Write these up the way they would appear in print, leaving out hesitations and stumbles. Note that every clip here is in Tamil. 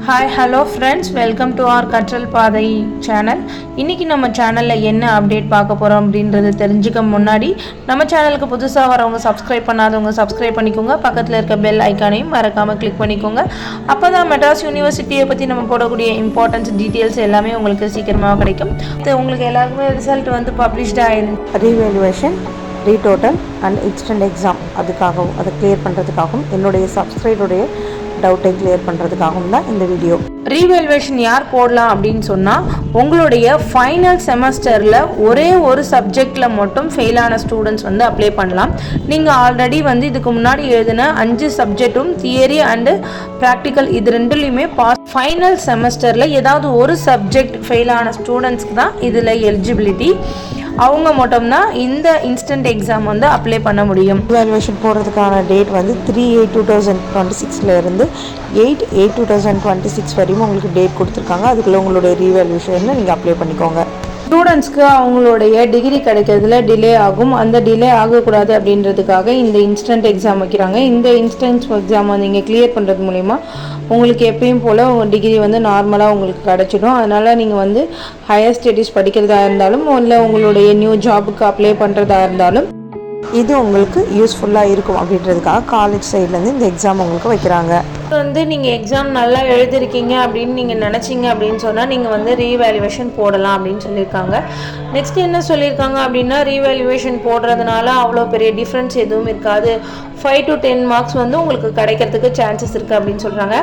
Hi hello friends, welcome to our Katral Paathai channel. இன்றைக்கி நம்ம சேனலில் என்ன அப்டேட் பார்க்க போகிறோம் அப்படின்றது தெரிஞ்சுக்க முன்னாடி நம்ம சேனலுக்கு புதுசாக வரவங்க சப்ஸ்கிரைப் பண்ணாதவங்க சப்ஸ்கிரைப் பண்ணிக்கோங்க. பக்கத்தில் இருக்க பெல் ஐக்கானையும் மறக்காமல் கிளிக் பண்ணிக்கோங்க. அப்போ தான் மெட்ராஸ் யூனிவர்சிட்டியை பற்றி நம்ம போடக்கூடிய இம்பார்ட்டன்ஸ் டீட்டெயில்ஸ் எல்லாமே உங்களுக்கு சீக்கிரமாக கிடைக்கும். உங்களுக்கு எல்லாருக்குமே ரிசல்ட் வந்து பப்ளிஷ்டாக ஆயிருந்து revaluation, retotal and instant exam அதுக்காகவும் அதை கிளியர் பண்ணுறதுக்காகவும் என்னுடைய சப்ஸ்கிரைபருடைய டவுட்டை கிளியர் பண்ணுறதுக்காகவும் தான் இந்த வீடியோ. ரீவேல்யூவேஷன் யார் போடலாம் அப்படின்னு சொன்னால், உங்களுடைய ஃபைனல் செமஸ்டரில் ஒரே ஒரு சப்ஜெக்டில் மட்டும் ஃபெயிலான ஸ்டூடெண்ட்ஸ் வந்து அப்ளை பண்ணலாம். நீங்கள் ஆல்ரெடி வந்து இதுக்கு முன்னாடி எழுதின 5 சப்ஜெக்டும் தியரி அண்டு ப்ராக்டிக்கல் இது ரெண்டுலேயுமே பாஸ். ஃபைனல் செமஸ்டரில் ஏதாவது ஒரு சப்ஜெக்ட் ஃபெயிலான ஸ்டூடெண்ட்ஸ்க்கு தான் இதில் எலிஜிபிலிட்டி. அவங்க மட்டும்தான் இந்த இன்ஸ்டன்ட் எக்ஸாம் வந்து அப்ளை பண்ண முடியும். ரீவேல்யூவேஷன் போடுறதுக்கான டேட் வந்து 3/8/2026 இருந்து 8/8/2026 வரையும் உங்களுக்கு டேட் கொடுத்துருக்காங்க. அதுக்குள்ளே உங்களுடைய ரீவேல்யூவேஷனை நீங்கள் அப்ளை பண்ணிக்கோங்க. ஸ்டூடெண்ட்ஸ்க்கு அவங்களுடைய டிகிரி கிடைக்கிறதுல டிலே ஆகும். அந்த டிலே ஆகக்கூடாது அப்படின்றதுக்காக இந்த இன்ஸ்டன்ட் எக்ஸாம் வைக்கிறாங்க. இந்த இன்ஸ்டன்ட் எக்ஸாம் வந்து நீங்கள் கிளியர் பண்ணுறது மூலிமா உங்களுக்கு எப்பயும் போல் உங்கள் டிகிரி வந்து நார்மலாக உங்களுக்கு கிடச்சிடும். அதனால் நீங்கள் வந்து ஹையர் ஸ்டடீஸ் படிக்கிறதா இருந்தாலும் இல்லை உங்களுடைய நியூ ஜாபுக்கு அப்ளை பண்ணுறதா இருந்தாலும் இது உங்களுக்கு யூஸ்ஃபுல்லாக இருக்கும் அப்படின்றதுக்காக காலேஜ் சைட்லேருந்து இந்த எக்ஸாம் உங்களுக்கு வைக்கிறாங்க. வந்து நீங்கள் எக்ஸாம் நல்லா எழுதிருக்கீங்க அப்படின்னு நீங்கள் நினச்சிங்க அப்படின்னு சொன்னால் நீங்கள் வந்து ரீவேல்யூவேஷன் போடலாம் அப்படின்னு சொல்லியிருக்காங்க. நெக்ஸ்ட் என்ன சொல்லியிருக்காங்க அப்படின்னா, ரீவேல்யூவேஷன் போடுறதுனால அவ்வளோ பெரிய டிஃப்ரென்ஸ் எதுவும் இருக்காது. 5 to 10 மார்க்ஸ் வந்து உங்களுக்கு கிடைக்கிறதுக்கு சான்சஸ் இருக்குது அப்படின்னு சொல்கிறாங்க.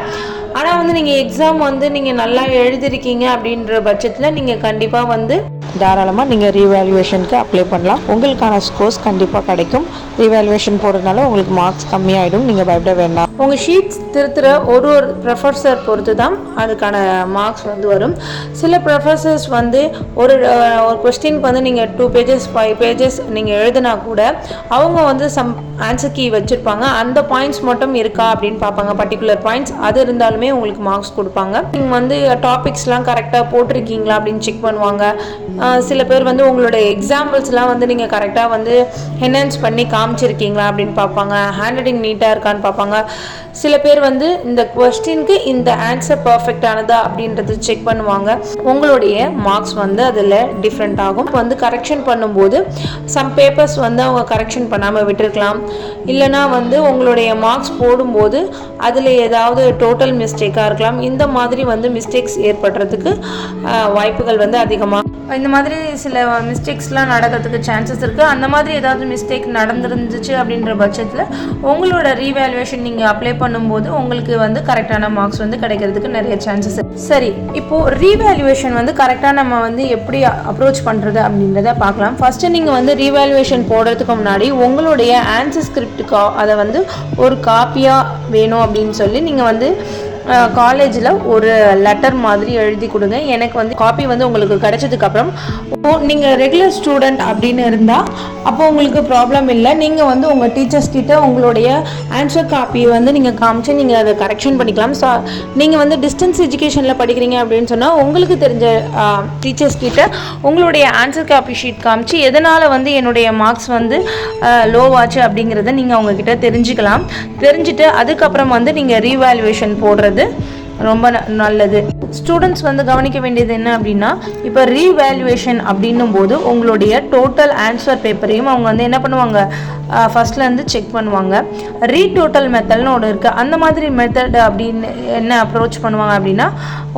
ஆனால் வந்து நீங்கள் எக்ஸாம் வந்து நீங்கள் நல்லா எழுதிருக்கீங்க அப்படின்ற பட்சத்தில் நீங்கள் கண்டிப்பாக வந்து தாராளமாக நீங்கள் ரீவேல்யூவேஷனுக்கு அப்ளை பண்ணலாம். உங்களுக்கான ஸ்கோர்ஸ் கண்டிப்பாக கிடைக்கும். ரீவேல்யூவேஷன் போடுறதுனால உங்களுக்கு மார்க்ஸ் கம்மியாகிடும், நீங்கள் பயப்பட வேண்டாம். உங்கள் ஷீட்ஸ் திருத்துகிற ஒரு ப்ரொஃபஸர் பொறுத்து தான் அதுக்கான மார்க்ஸ் வந்து வரும். சில ப்ரொஃபஸர்ஸ் வந்து ஒரு கொஸ்டினுக்கு வந்து நீங்கள் 2 pages 5 pages நீங்கள் எழுதினா கூட அவங்க வந்து சம் ஆன்சர் கீ வச்சுருப்பாங்க. அந்த பாயிண்ட்ஸ் மட்டும் இருக்கா அப்படின்னு பார்ப்பாங்க, பர்டிகுலர் பாயிண்ட்ஸ். அது இருந்தாலுமே உங்களுக்கு மார்க்ஸ் கொடுப்பாங்க. நீங்கள் வந்து டாபிக்ஸ்லாம் கரெக்டாக போட்டிருக்கீங்களா அப்படின்னு செக் பண்ணுவாங்க. சில பேர் வந்து உங்களோட எக்ஸாம்பிள்ஸ்லாம் வந்து நீங்கள் கரெக்டாக வந்து என்ஹான்ஸ் பண்ணி காமிச்சிருக்கீங்களா அப்படின்னு பார்ப்பாங்க. ஹேண்ட் ரைட்டிங் நீட்டாக இருக்கான்னு பார்ப்பாங்க. சில பேர் வந்து இந்த கொஸ்டினுக்கு இந்த ஆன்சர் பர்ஃபெக்டானதா அப்படின்றது செக் பண்ணுவாங்க. உங்களுடைய மார்க்ஸ் வந்து அதில் டிஃப்ரெண்ட் ஆகும். வந்து கரெக்ஷன் பண்ணும்போது சம் பேப்பர்ஸ் வந்து அவங்க கரெக்ஷன் பண்ணாமல் விட்டுருக்கலாம். இல்லைனா வந்து உங்களுடைய மார்க்ஸ் போடும்போது அதில் ஏதாவது டோட்டல் மிஸ்டேக்காக இருக்கலாம். இந்த மாதிரி வந்து மிஸ்டேக்ஸ் ஏற்படுறதுக்கு வாய்ப்புகள் வந்து அதிகமாக. இந்த மாதிரி சில மிஸ்டேக்ஸ்லாம் நடக்கிறதுக்கு சான்சஸ் இருக்குது. அந்த மாதிரி ஏதாவது மிஸ்டேக் நடந்துருந்துச்சு அப்படின்ற பட்சத்தில் உங்களோட ரீவேல்யூவேஷன் நீங்கள் அப்ளை பண்ணும்போது உங்களுக்கு வந்து கரெக்டான மார்க்ஸ் வந்து கிடைக்கிறதுக்கு நிறைய சான்சஸ். சரி, இப்போது ரீவேல்யூவேஷன் வந்து கரெக்டாக நம்ம வந்து எப்படி அப்ரோச் பண்ணுறது அப்படின்றத பார்க்கலாம். ஃபஸ்ட்டு நீங்கள் வந்து ரீவேல்யூவேஷன் போடுறதுக்கு முன்னாடி உங்களுடைய ஆன்சர் ஸ்கிரிப்டுக்கா அதை வந்து ஒரு காப்பியாக வேணும் அப்படின்னு சொல்லி நீங்கள் வந்து காலேஜில் ஒரு லெட்டர் மாதிரி எழுதி கொடுங்க. எனக்கு வந்து காப்பி வந்து உங்களுக்கு கிடைச்சதுக்கப்புறம் நீங்கள் ரெகுலர் ஸ்டூடெண்ட் அப்படின்னு இருந்தால் அப்போ உங்களுக்கு ப்ராப்ளம் இல்லை. நீங்கள் வந்து உங்கள் டீச்சர்ஸ் கிட்ட உங்களுடைய ஆன்சர் காப்பியை வந்து நீங்கள் காமிச்சு நீங்கள் அதை கரெக்ஷன் பண்ணிக்கலாம். ஸோ நீங்கள் வந்து டிஸ்டன்ஸ் எஜுகேஷனில் படிக்கிறீங்க அப்படின்னு சொன்னால் உங்களுக்கு தெரிஞ்ச டீச்சர்ஸ் கிட்ட உங்களுடைய ஆன்சர் காப்பி ஷீட் காமிச்சு எதனால் வந்து என்னுடைய மார்க்ஸ் வந்து லோவாச்சு அப்படிங்கிறத நீங்கள் அவங்கக்கிட்ட தெரிஞ்சுக்கலாம். தெரிஞ்சுட்டு அதுக்கப்புறம் வந்து நீங்கள் ரீவேல்யூவேஷன் போடுறது ரொம்ப நல்லது. ஸ்டூடெண்ட்ஸ் வந்து கவனிக்க வேண்டியது என்ன அப்படின்னா, இப்போ ரீவேல்யூவேஷன் அப்படின்னும் போது உங்களுடைய டோட்டல் ஆன்சர் பேப்பரையும் அவங்க வந்து என்ன பண்ணுவாங்க, ஃபஸ்ட்லேருந்து செக் பண்ணுவாங்க. ரீடோட்டல் மெத்தட்னு ஒன்று இருக்குது. அந்த மாதிரி மெத்தட் அப்படின்னு என்ன அப்ரோச் பண்ணுவாங்க அப்படின்னா,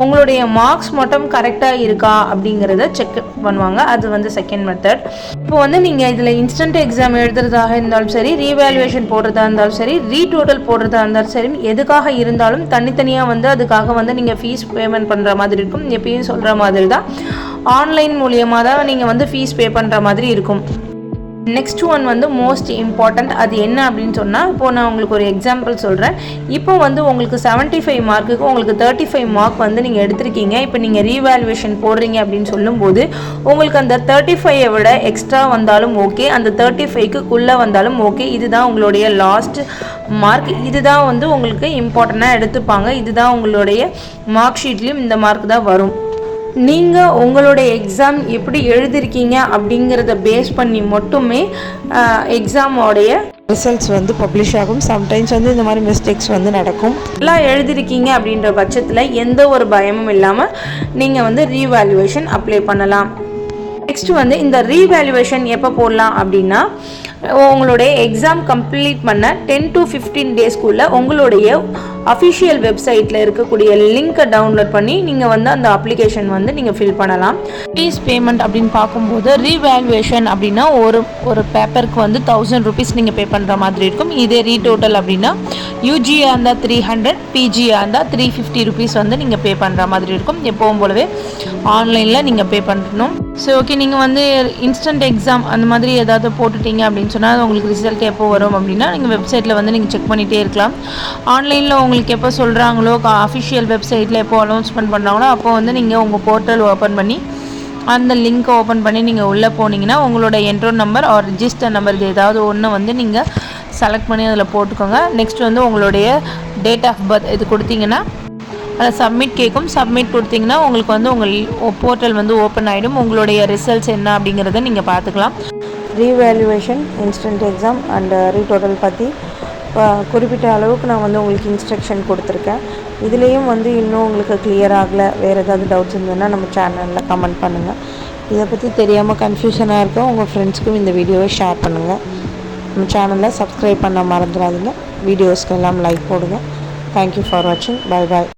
உங்களுடைய மார்க்ஸ் மட்டும் கரெக்டாக இருக்கா அப்படிங்கிறத செக் பண்ணுவாங்க. அது வந்து செகண்ட் மெத்தட். இப்போ வந்து நீங்கள் இதில் இன்ஸ்டன்ட் எக்ஸாம் எழுதுறதாக இருந்தாலும் சரி, ரீவேல்யூவேஷன் போடுறதா இருந்தாலும் சரி, ரீடோட்டல் போடுறதா இருந்தாலும் சரி, எதுக்காக இருந்தாலும் தனித்தனியாக வந்து அதுக்காக வந்து நீங்கள் ஃபீஸ் பேமெண்ட் பண்ணுற மாதிரி இருக்கும். எப்பயும் சொல்கிற மாதிரி தான் ஆன்லைன் மூலியமாக தான் நீங்கள் வந்து ஃபீஸ் பே பண்ணுற மாதிரி இருக்கும். நெக்ஸ்ட் ஒன் வந்து மோஸ்ட் இம்பார்ட்டண்ட். அது என்ன அப்படின்னு சொன்னால், இப்போது நான் உங்களுக்கு ஒரு எக்ஸாம்பிள் சொல்கிறேன். இப்போ வந்து உங்களுக்கு 75 மார்க்குக்கு உங்களுக்கு 35 மார்க் வந்து நீங்கள் எடுத்திருக்கீங்க. இப்போ நீங்கள் ரீவேல்யூவேஷன் போடுறீங்க அப்படின்னு சொல்லும்போது உங்களுக்கு அந்த 35 விட எக்ஸ்ட்ரா வந்தாலும் ஓகே, அந்த 35க்குள்ளே வந்தாலும் ஓகே. இதுதான் உங்களுடைய லாஸ்ட் மார்க். இதுதான் வந்து உங்களுக்கு இம்பார்ட்டண்ட்டாக எடுத்துப்பாங்க. இதுதான் உங்களுடைய மார்க் ஷீட்லேயும் இந்த மார்க் தான் வரும். நீங்கள் உங்களுடைய எக்ஸாம் எப்படி எழுதிருக்கீங்க அப்படிங்கிறத பேஸ் பண்ணி மட்டுமே எக்ஸாமோடைய ரிசல்ட்ஸ் வந்து பப்ளிஷ் ஆகும். சம்டைம்ஸ் வந்து இந்த மாதிரி மிஸ்டேக்ஸ் வந்து நடக்கும். எல்லாம் எழுதிருக்கீங்க அப்படின்ற பட்சத்தில் எந்த ஒரு பயமும் இல்லாமல் நீங்கள் வந்து ரீவேல்யூவேஷன் அப்ளை பண்ணலாம். நெக்ஸ்ட் வந்து இந்த ரீவேல்யூவேஷன் எப்போ போடலாம் அப்படின்னா, உங்களுடைய எக்ஸாம் கம்ப்ளீட் பண்ண 10 to 15 டேஸ்க்குள்ளே உங்களுடைய அஃபிஷியல் வெப்சைட்டில் இருக்கக்கூடிய லிங்க்கை டவுன்லோட் பண்ணி நீங்கள் வந்து அந்த அப்ளிகேஷன் வந்து நீங்கள் ஃபில் பண்ணலாம். ஃபீஸ் பேமெண்ட் அப்படின்னு பார்க்கும்போது ரீவேல்யூவேஷன் அப்படின்னா ஒரு பேப்பருக்கு வந்து 1000 rupees நீங்கள் பே பண்ணுற மாதிரி இருக்கும். இதே ரீடோட்டல் அப்படின்னா யூஜியாக இருந்தால் 300, பிஜியாக இருந்தால் 350 rupees வந்து நீங்கள் பே பண்ணுற மாதிரி இருக்கும். எப்பவும் போலவே ஆன்லைனில் நீங்கள் பே பண்ணணும். ஸோ ஓகே, நீங்கள் வந்து இன்ஸ்டன்ட் எக்ஸாம் அந்த மாதிரி ஏதாவது போட்டுட்டீங்க அப்படின்னு சொன்னால் உங்களுக்கு ரிசல்ட் எப்போ வரும் அப்படின்னா நீங்கள் வெப்சைட்டில் வந்து நீங்கள் செக் பண்ணிகிட்டே இருக்கலாம். ஆன்லைனில் உங்களுக்கு எப்போ சொல்கிறாங்களோ, அஃபிஷியல் வெப்சைட்டில் எப்போ அனௌன்ஸ்மெண்ட் பண்ணுறாங்களோ அப்போ வந்து நீங்கள் உங்கள் போர்ட்டல் ஓப்பன் பண்ணி அந்த லிங்க்கை ஓப்பன் பண்ணி நீங்கள் உள்ளே போனீங்கன்னா உங்களோட என்ட்ரோன் நம்பர் ஆர் ரிஜிஸ்டர் நம்பர் இது ஏதாவது ஒன்று வந்து நீங்கள் செலக்ட் பண்ணி அதில் போட்டுக்கோங்க. நெக்ஸ்ட் வந்து உங்களுடைய டேட் ஆஃப் பர்த் இது கொடுத்தீங்கன்னா அதை சப்மிட் கேட்கும். சப்மிட் கொடுத்தீங்கன்னா உங்களுக்கு வந்து உங்கள் போர்ட்டல் வந்து ஓப்பன் ஆகிடும். உங்களுடைய ரிசல்ட்ஸ் என்ன அப்படிங்கிறத நீங்கள் பார்த்துக்கலாம். Revaluation, instant exam and retotal பற்றி குறிப்பிட்ட அளவுக்கு நான் வந்து உங்களுக்கு இன்ஸ்ட்ரக்ஷன் கொடுத்துருக்கேன். இதுலேயும் வந்து இன்னும் உங்களுக்கு கிளியர் ஆகலை, வேறு ஏதாவது டவுட்ஸ் இருந்ததுன்னா நம்ம சேனலில் கமெண்ட் பண்ணுங்கள். இதை பற்றி தெரியாமல் கன்ஃபியூஷனாக இருக்க உங்கள் ஃப்ரெண்ட்ஸ்க்கும் இந்த வீடியோவை ஷேர் பண்ணுங்கள். நம்ம சேனலை சப்ஸ்கிரைப் பண்ண மறந்துடாதீங்க. வீடியோஸ்க்கு எல்லாம் லைக் போடுங்க. தேங்க்யூ ஃபார் வாட்சிங். Bye bye.